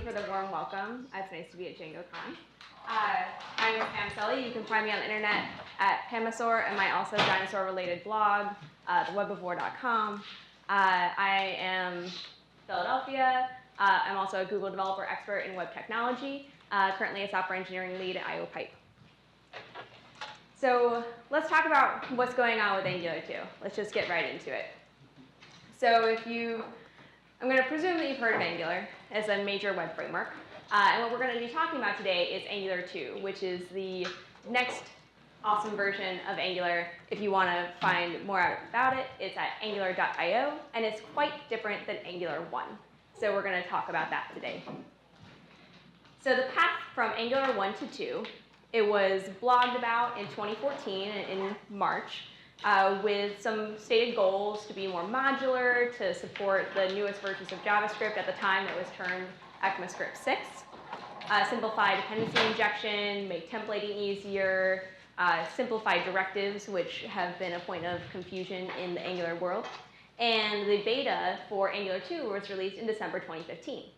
for the warm welcome. It's nice to be at DjangoCon. I'm Pam Selle. You can find me on the internet at Pamasaur and my also dinosaur-related blog, thewebofwar.com. I am Philadelphia. I'm also a Google developer expert in web technology, currently a software engineering lead at IOPipe. So let's talk about what's going on with Angular 2. Let's just get right into it. So I'm going to presume that you've heard of Angular as a major web framework. And what we're going to be talking about today is Angular 2, which is the next awesome version of Angular. If you want to find more out about it, it's at angular.io, and it's quite different than Angular 1. So we're going to talk about that today. So the path from Angular 1 to 2, it was blogged about in 2014 in March. With some stated goals to be more modular, to support the newest versions of JavaScript at the time that was termed ECMAScript 6, simplify dependency injection, make templating easier, simplify directives, which have been a point of confusion in the Angular world. And the beta for Angular 2 was released in December 2015.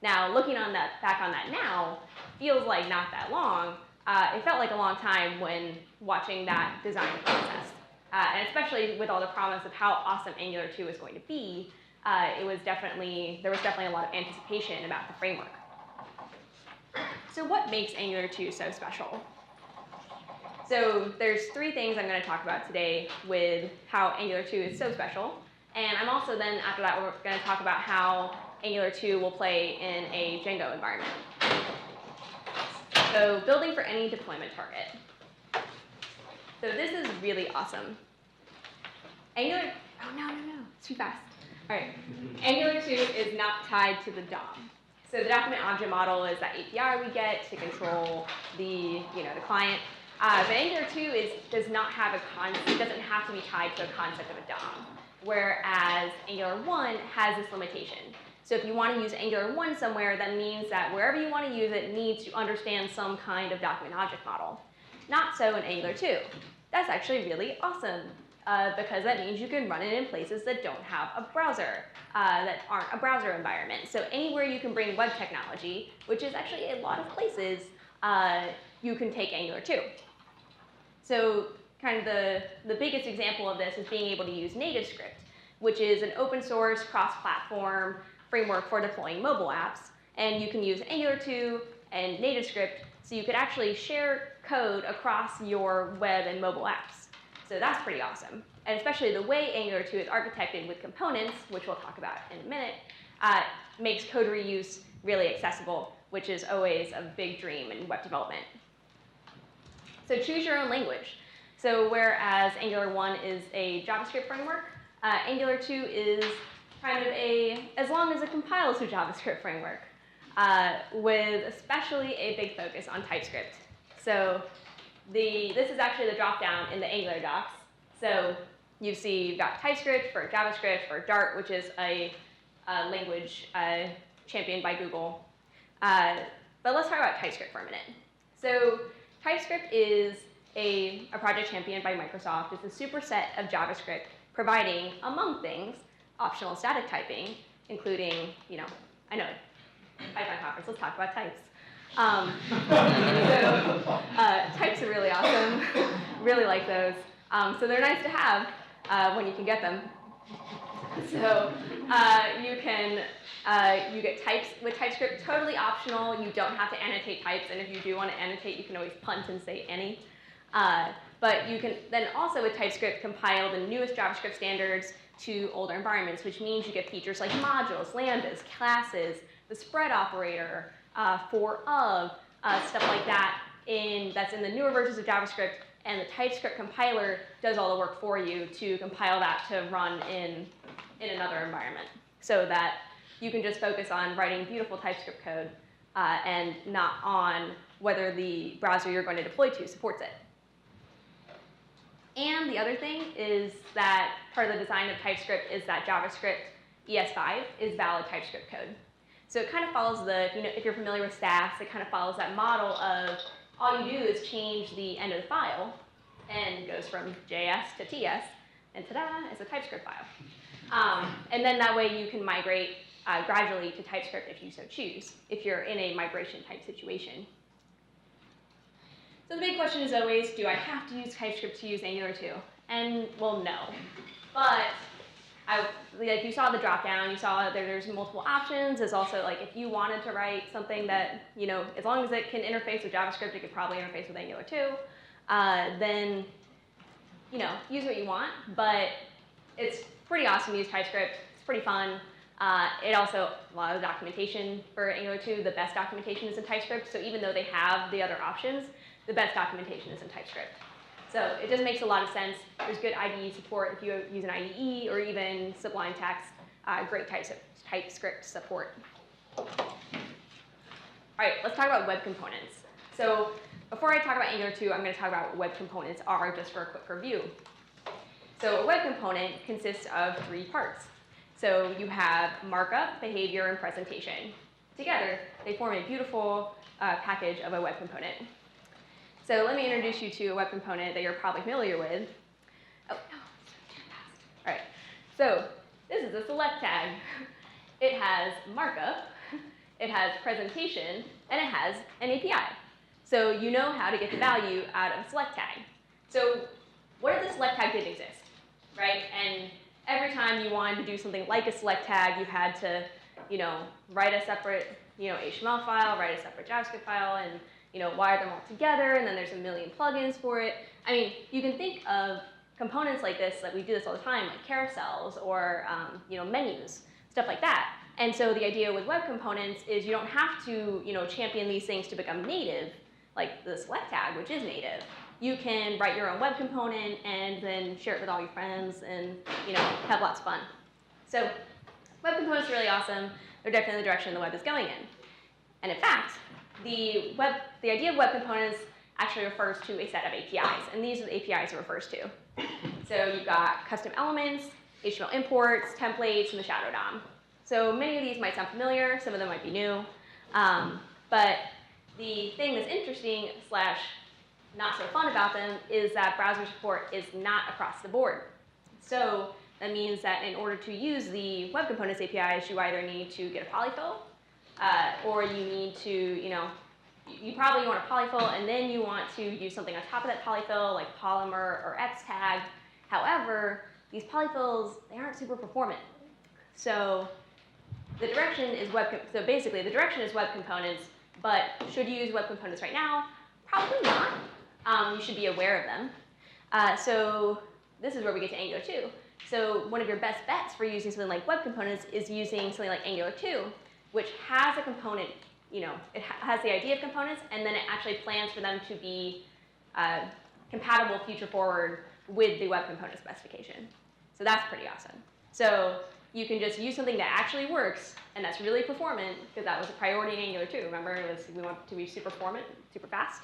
Now, looking back on that now, feels like not that long. It felt like a long time when watching that design process. And especially with all the promise of how awesome Angular 2 is going to be, there was definitely a lot of anticipation about the framework. So what makes Angular 2 so special? So there's three things I'm going to talk about today with how Angular 2 is so special. And I'm also then, after that, we're going to talk about how Angular 2 will play in a Django environment. So building for any deployment target. So this is really awesome. Angular, oh no, it's too fast. All right, Angular 2 is not tied to the DOM. So the document object model is that API we get to control the client. But Angular 2 doesn't have to be tied to a concept of a DOM, whereas Angular 1 has this limitation. So if you want to use Angular 1 somewhere, that means that wherever you want to use it needs to understand some kind of document object model. Not so in Angular 2. That's actually really awesome, because that means you can run it in places that don't have a browser, that aren't a browser environment. So anywhere you can bring web technology, which is actually a lot of places, you can take Angular 2. So kind of the biggest example of this is being able to use NativeScript, which is an open source cross-platform framework for deploying mobile apps. And you can use Angular 2 and NativeScript, so you could actually share code across your web and mobile apps. So that's pretty awesome. And especially the way Angular 2 is architected with components, which we'll talk about in a minute, makes code reuse really accessible, which is always a big dream in web development. So choose your own language. So whereas Angular 1 is a JavaScript framework, Angular 2 is kind of as long as it compiles to JavaScript framework, with especially a big focus on TypeScript. So this is actually the drop-down in the Angular docs. So you've got TypeScript for JavaScript, for Dart, which is a language championed by Google. But let's talk about TypeScript for a minute. So TypeScript is a project championed by Microsoft. It's a superset of JavaScript, providing, among things, optional static typing, including, I know, Python conference, let's talk about types. Types are really awesome, really like those. So they're nice to have when you can get them. So you get types with TypeScript, totally optional. You don't have to annotate types, and if you do want to annotate, you can always punt and say any. But you can then also with TypeScript compile the newest JavaScript standards to older environments, which means you get features like modules, lambdas, classes, the spread operator, for of, stuff like that that's in the newer versions of JavaScript, and the TypeScript compiler does all the work for you to compile that to run in another environment, so that you can just focus on writing beautiful TypeScript code and not on whether the browser you're going to deploy to supports it. And the other thing is that part of the design of TypeScript is that JavaScript ES5 is valid TypeScript code. So it kind of follows if you're familiar with stacks, it kind of follows that model of all you do is change the end of the file, and it goes from JS to TS, and ta-da, it's a TypeScript file. And then that way you can migrate gradually to TypeScript if you so choose, if you're in a migration type situation. So the big question is always, do I have to use TypeScript to use Angular 2? And, well, no. But like you saw the dropdown, you saw that there's multiple options. There's also, like, if you wanted to write something that, you know, as long as it can interface with JavaScript, it could probably interface with Angular 2, then, you know, use what you want. But it's pretty awesome to use TypeScript. It's pretty fun. It also, a lot of documentation for Angular 2, the best documentation is in TypeScript. So even though they have the other options, the best documentation is in TypeScript. So it just makes a lot of sense. There's good IDE support if you use an IDE or even Sublime Text, great TypeScript support. All right, let's talk about web components. So before I talk about Angular 2, I'm going to talk about what web components are just for a quick review. So a web component consists of 3 parts. So you have markup, behavior, and presentation. Together, they form a beautiful package of a web component. So let me introduce you to a web component that you're probably familiar with. Oh, no, so fast. All right, so this is a select tag. It has markup, it has presentation, and it has an API. So you know how to get the value out of a select tag. So what if the select tag didn't exist, right? And every time you wanted to do something like a select tag, you had to, you know, write a separate, you know, HTML file, write a separate JavaScript file, and you know, wire them all together, and then there's a million plugins for it. I mean, you can think of components like this, like we do this all the time, like carousels or you know, menus, stuff like that. And so the idea with web components is you don't have to, you know, champion these things to become native, like the select tag, which is native. You can write your own web component and then share it with all your friends and, you know, have lots of fun. So web components are really awesome. They're definitely the direction the web is going in. And in fact, the idea of web components actually refers to a set of APIs, and these are the APIs it refers to. So you've got custom elements, HTML imports, templates, and the shadow DOM. So many of these might sound familiar, some of them might be new, but the thing that's interesting slash not so fun about them is that browser support is not across the board. So that means that in order to use the web components APIs, you either need to get a polyfill, or you need to, you know, you probably want a polyfill and then you want to use something on top of that polyfill like Polymer or Xtag. However, these polyfills, they aren't super performant. So the direction is so basically the direction is web components, but should you use web components right now? Probably not. You should be aware of them. So this is where we get to Angular 2. So one of your best bets for using something like web components is using something like Angular 2, which has a component, you know, it has the idea of components, and then it actually plans for them to be compatible future forward with the web component specification. So that's pretty awesome. So you can just use something that actually works, and that's really performant, because that was a priority in Angular 2. Remember, it was, we want to be super performant, super fast.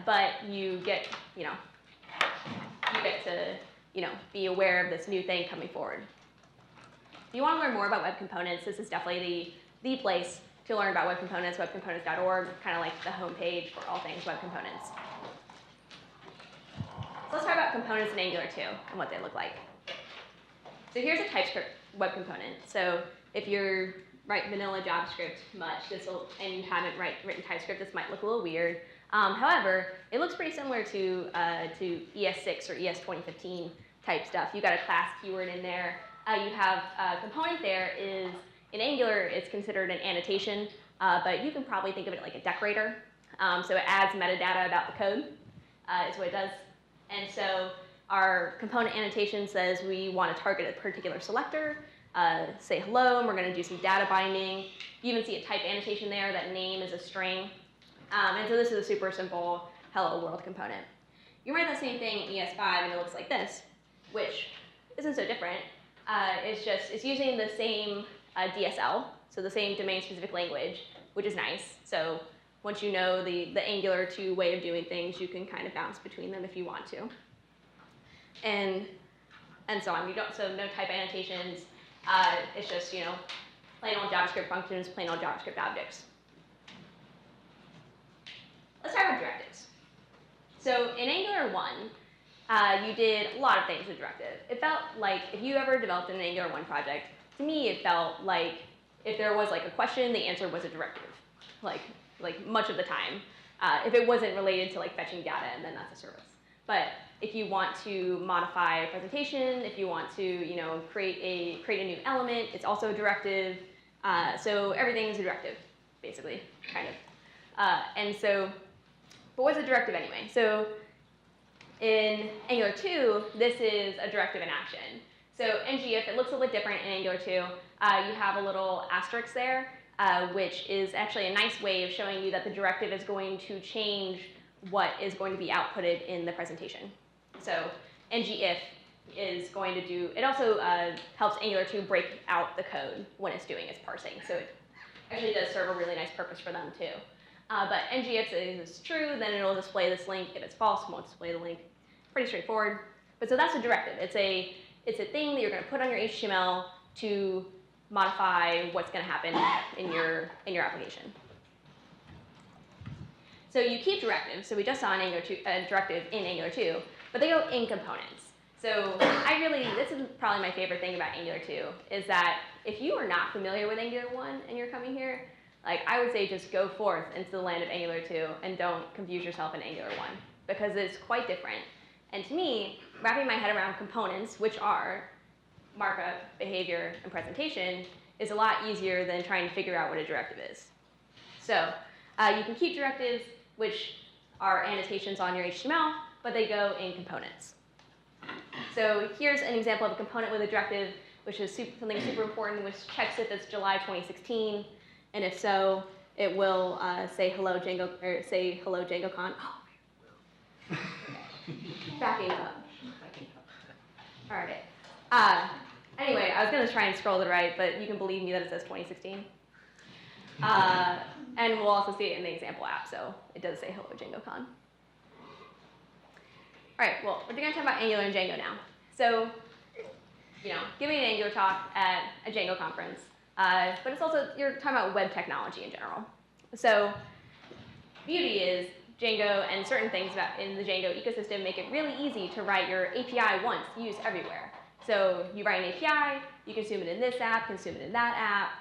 But you get, you know, to, you know, be aware of this new thing coming forward. If you want to learn more about web components, this is definitely the place to learn about web components, webcomponents.org, kind of like the homepage for all things web components. So let's talk about components in Angular 2 and what they look like. So here's a TypeScript web component. So if you're write vanilla JavaScript much, and you haven't written TypeScript, this might look a little weird. However, it looks pretty similar to ES6 or ES 2015 type stuff. You got a class keyword in there. You have a component there is, in Angular, it's considered an annotation, but you can probably think of it like a decorator. So it adds metadata about the code, is what it does. And so our component annotation says we want to target a particular selector, say hello, and we're going to do some data binding. You even see a type annotation there, that name is a string. And so this is a super simple hello world component. You write the same thing in ES5 and it looks like this, which isn't so different. It's using the same DSL, so the same domain-specific language, which is nice. So once you know the Angular 2 way of doing things, you can kind of bounce between them if you want to. And so on. So no type annotations. It's just, you know, plain old JavaScript functions, plain old JavaScript objects. Let's talk about directives. So in Angular 1, you did a lot of things with directive. It felt like if you ever developed an Angular 1 project, to me, it felt like if there was like a question, the answer was a directive, like much of the time. If it wasn't related to like fetching data, and then that's a service. But if you want to modify a presentation, if you want to create a new element, it's also a directive. So everything is a directive, basically, kind of. And so, but what's a directive anyway? So in Angular 2, this is a directive in action. So ngIf, it looks a little bit different in Angular 2. You have a little asterisk there, which is actually a nice way of showing you that the directive is going to change what is going to be outputted in the presentation. So ngIf is going to do, it also helps Angular 2 break out the code when it's doing its parsing. So it actually does serve a really nice purpose for them too. But ngIf is true, then it'll display this link. If it's false, it won't display the link. Pretty straightforward. But so that's a directive. It's a thing that you're going to put on your HTML to modify what's going to happen in your application. So you keep directives. So we just saw an directive in Angular 2, but they go in components. So this is probably my favorite thing about Angular 2, is that if you are not familiar with Angular 1 and you're coming here, like I would say just go forth into the land of Angular 2 and don't confuse yourself in Angular 1, because it's quite different. And to me, wrapping my head around components, which are markup, behavior, and presentation, is a lot easier than trying to figure out what a directive is. So you can keep directives, which are annotations on your HTML, but they go in components. So here's an example of a component with a directive, which is something super important, which checks if it's July 2016, and if so, it will say hello Django, or say hello DjangoCon. Oh. Backing up. All right. Anyway, I was going to try and scroll to the right, but you can believe me that it says 2016. And we'll also see it in the example app, so it does say hello DjangoCon. All right, well, we're going to talk about Angular and Django now. So, giving an Angular talk at a Django conference, but it's also, you're talking about web technology in general. So, beauty is Django and certain things in the Django ecosystem make it really easy to write your API once, use everywhere. So you write an API, you consume it in this app, consume it in that app.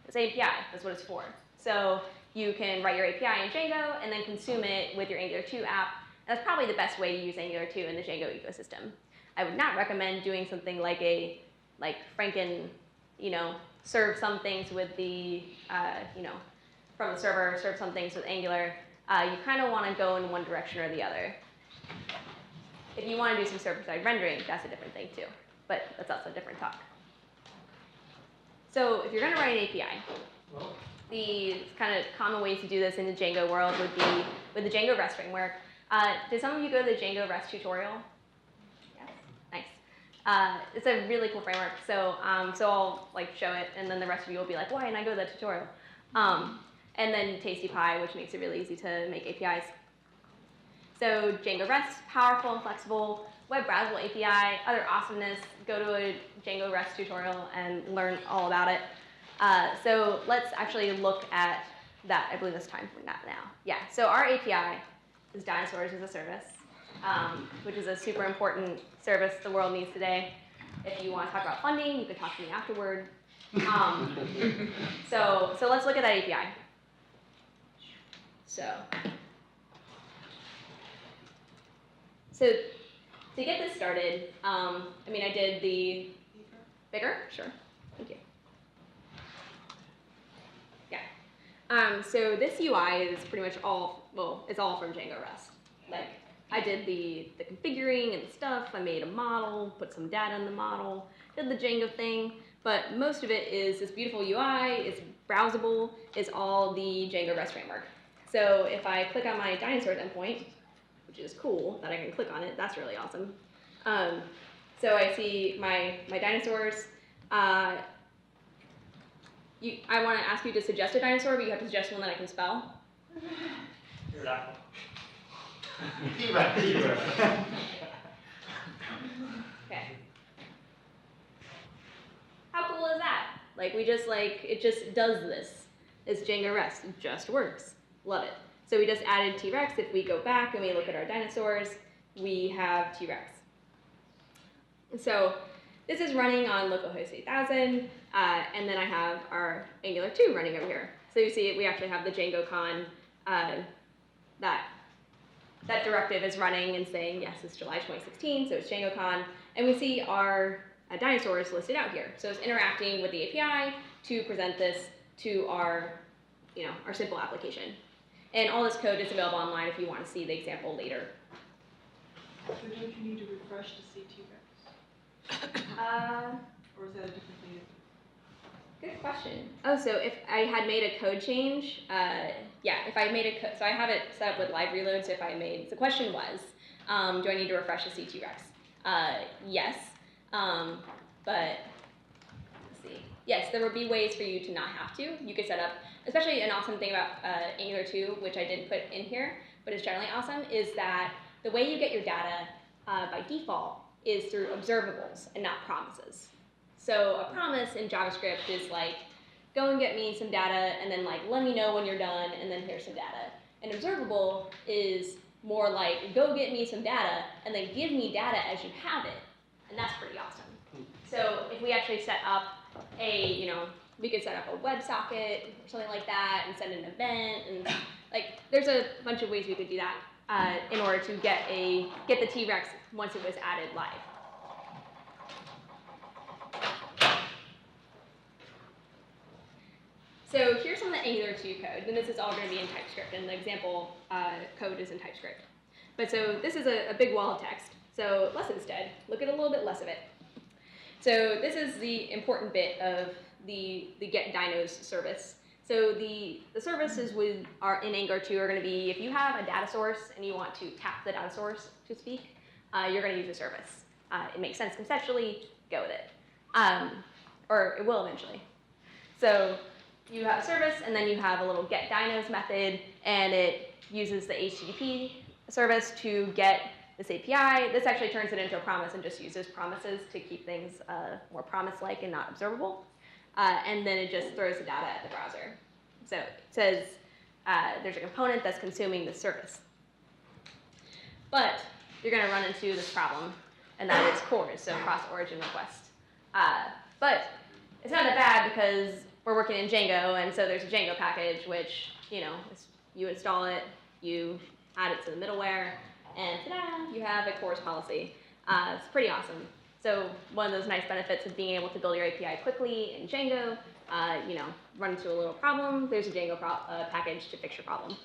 It's API, that's what it's for. So you can write your API in Django and then consume it with your Angular 2 app. That's probably the best way to use Angular 2 in the Django ecosystem. I would not recommend doing something like Franken, serve some things with the, from the server, serve some things with Angular. You kind of want to go in one direction or the other. If you want to do some server-side rendering, that's a different thing too. But that's also a different talk. So if you're going to write an API, the kind of common ways to do this in the Django world would be with the Django REST framework. Did some of you go to the Django REST tutorial? Yes. Nice. It's a really cool framework. So I'll show it, and then the rest of you will be like, why didn't I go to that tutorial? And then Tasty Pie, which makes it really easy to make APIs. So Django REST, powerful and flexible, web browsable API, other awesomeness. Go to a Django REST tutorial and learn all about it. So let's actually look at that. I believe it's time for that now. Yeah, so our API is Dinosaurs as a Service, which is a super important service the world needs today. If you want to talk about funding, you can talk to me afterward. So let's look at that API. So to get this started, I did the bigger? Sure. Thank you. Yeah. So this UI is pretty much it's all from Django REST. I did the configuring and the stuff. I made a model, put some data in the model, did the Django thing. But most of it is this beautiful UI. It's browsable. It's all the Django REST framework. So if I click on my Dinosaurs endpoint, which is cool that I can click on it, that's really awesome. So I see my dinosaurs. I want to ask you to suggest a dinosaur, but you have to suggest one that I can spell. Exactly. Okay. How cool is that? It just does this. It's Django REST. It just works. Love it. So we just added T-Rex. If we go back and we look at our dinosaurs, we have T-Rex. So this is running on localhost 8000, and then I have our Angular 2 running over here. So you see we actually have the DjangoCon, that directive is running and saying, yes, it's July 2016, so it's DjangoCon, and we see our dinosaurs listed out here. So it's interacting with the API to present this to our, our simple application. And all this code is available online if you want to see the example later. So don't you need to refresh to see T-Rex? Or is that a different thing? Good question. Oh, so if I had made a code change, yeah, if I made a code, so I have it set up with live reload, so if I made, the question was, do I need to refresh to see T-Rex? Yes, but let's see. Yes, there would be ways for you to not have to. You could set up, especially an awesome thing about Angular 2, which I didn't put in here, but is generally awesome, is that the way you get your data by default is through observables and not promises. So a promise in JavaScript is like, go and get me some data, and then like, let me know when you're done, and then here's some data. An observable is more like, go get me some data, and then give me data as you have it. And that's pretty awesome. So if we actually set up a, we could set up a WebSocket or something like that, and send an event, and like, there's a bunch of ways we could do that in order to get the T-Rex once it was added live. So here's some of the Angular 2 code, and this is all going to be in TypeScript, and the example code is in TypeScript. But so this is a big wall of text, so let's instead look at a little bit less of it. So this is the important bit of the get dynos service. So the services in Angular 2 are going to be, if you have a data source and you want to tap the data source to speak, you're going to use a service. It makes sense conceptually, go with it. Or it will eventually. So you have a service, and then you have a little get dynos method, and it uses the HTTP service to get this API. This actually turns it into a promise and just uses promises to keep things more promise-like and not observable. And then it just throws the data at the browser. So it says there's a component that's consuming the service. But you're going to run into this problem, and that is CORS, so cross-origin request. But it's not that bad because we're working in Django, and so there's a Django package, which, you install it, you add it to the middleware, and ta-da, you have a CORS policy. It's pretty awesome. So one of those nice benefits of being able to build your API quickly in Django, run into a little problem, there's a Django package to fix your problem.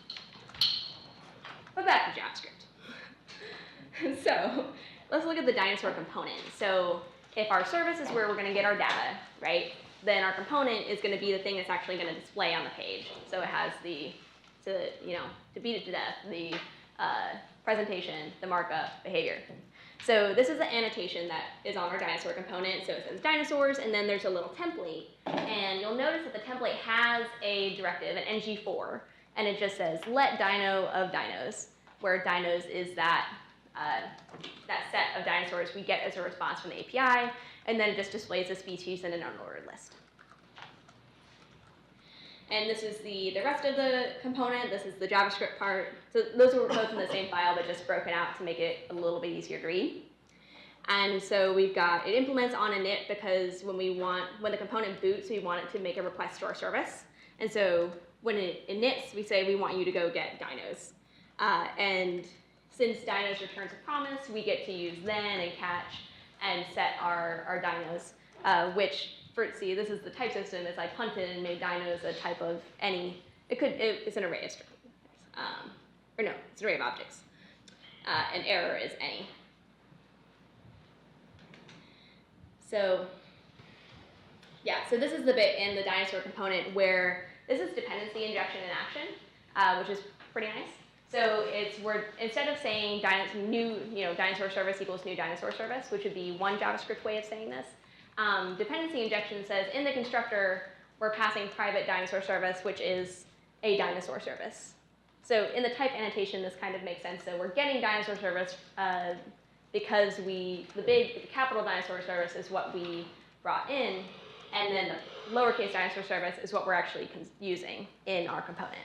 But back to JavaScript. So let's look at the dinosaur component. So if our service is where we're going to get our data, right, then our component is going to be the thing that's actually going to display on the page. So it has to beat it to death, the presentation, the markup, behavior. So this is the annotation that is on our dinosaur component. So it says dinosaurs, and then there's a little template. And you'll notice that the template has a directive, an ng4, and it just says let dino of dinos, where dinos is that set of dinosaurs we get as a response from the API, and then it just displays the species in an unordered list. And this is the rest of the component. This is the JavaScript part. So those are both in the same file, but just broken out to make it a little bit easier to read. And so we've got, it implements on init because when the component boots, we want it to make a request to our service. And so when it inits, we say we want you to go get dinos. And since dinos returns a promise, we get to use then and catch and set our dinos, which, see, this is the type system. It's like punted and made dinos a type of any. It's an array of strings. Or no, it's an array of objects. And error is any. So yeah, so this is the bit in the dinosaur component where this is dependency injection in action, which is pretty nice. So instead of saying dinosaur service equals new dinosaur service, which would be one JavaScript way of saying this, dependency injection says in the constructor, we're passing private dinosaur service, which is a dinosaur service. So in the type annotation, this kind of makes sense. So we're getting dinosaur service because the capital dinosaur service is what we brought in, and then the lowercase dinosaur service is what we're actually using in our component.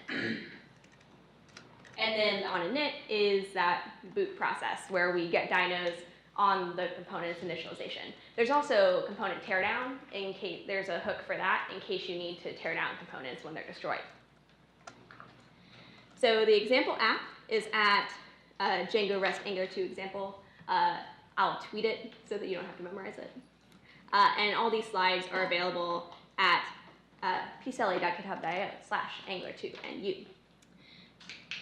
And then on init is that boot process where we get dinos on the component's initialization. There's also component teardown, in case there's a hook for that, in case you need to tear down components when they're destroyed. So the example app is at Django REST Angular 2 example. I'll tweet it so that you don't have to memorize it. And all these slides are available at pselle.github.io/angular2nu.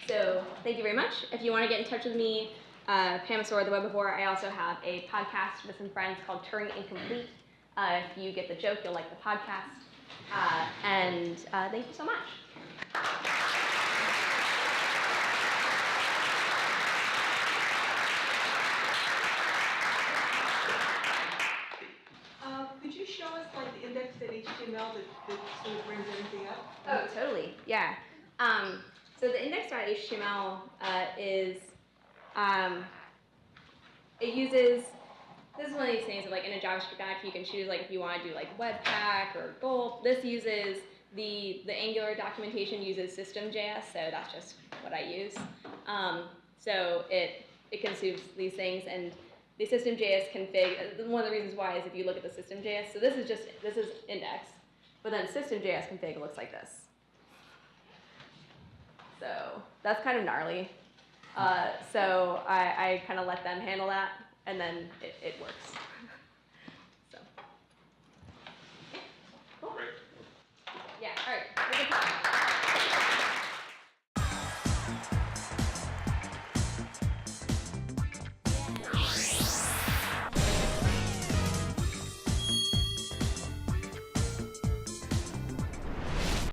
So thank you very much. If you want to get in touch with me, Pam Selle, the Webivore, I also have a podcast with some friends called Turing Incomplete. If you get the joke, you'll like the podcast. And thank you so much. Could you show us like the index.html that sort of brings everything up? Oh, totally. Yeah. So the index.html is it uses, this is one of these things of like in a JavaScript app you can choose like if you want to do like Webpack or Gulp. This uses the Angular documentation uses system.js, so that's just what I use. So it consumes these things, and the system.js config, one of the reasons why is if you look at the system.js, so this is index, but then system.js config looks like this. So that's kind of gnarly. So I kind of let them handle that, and then it works.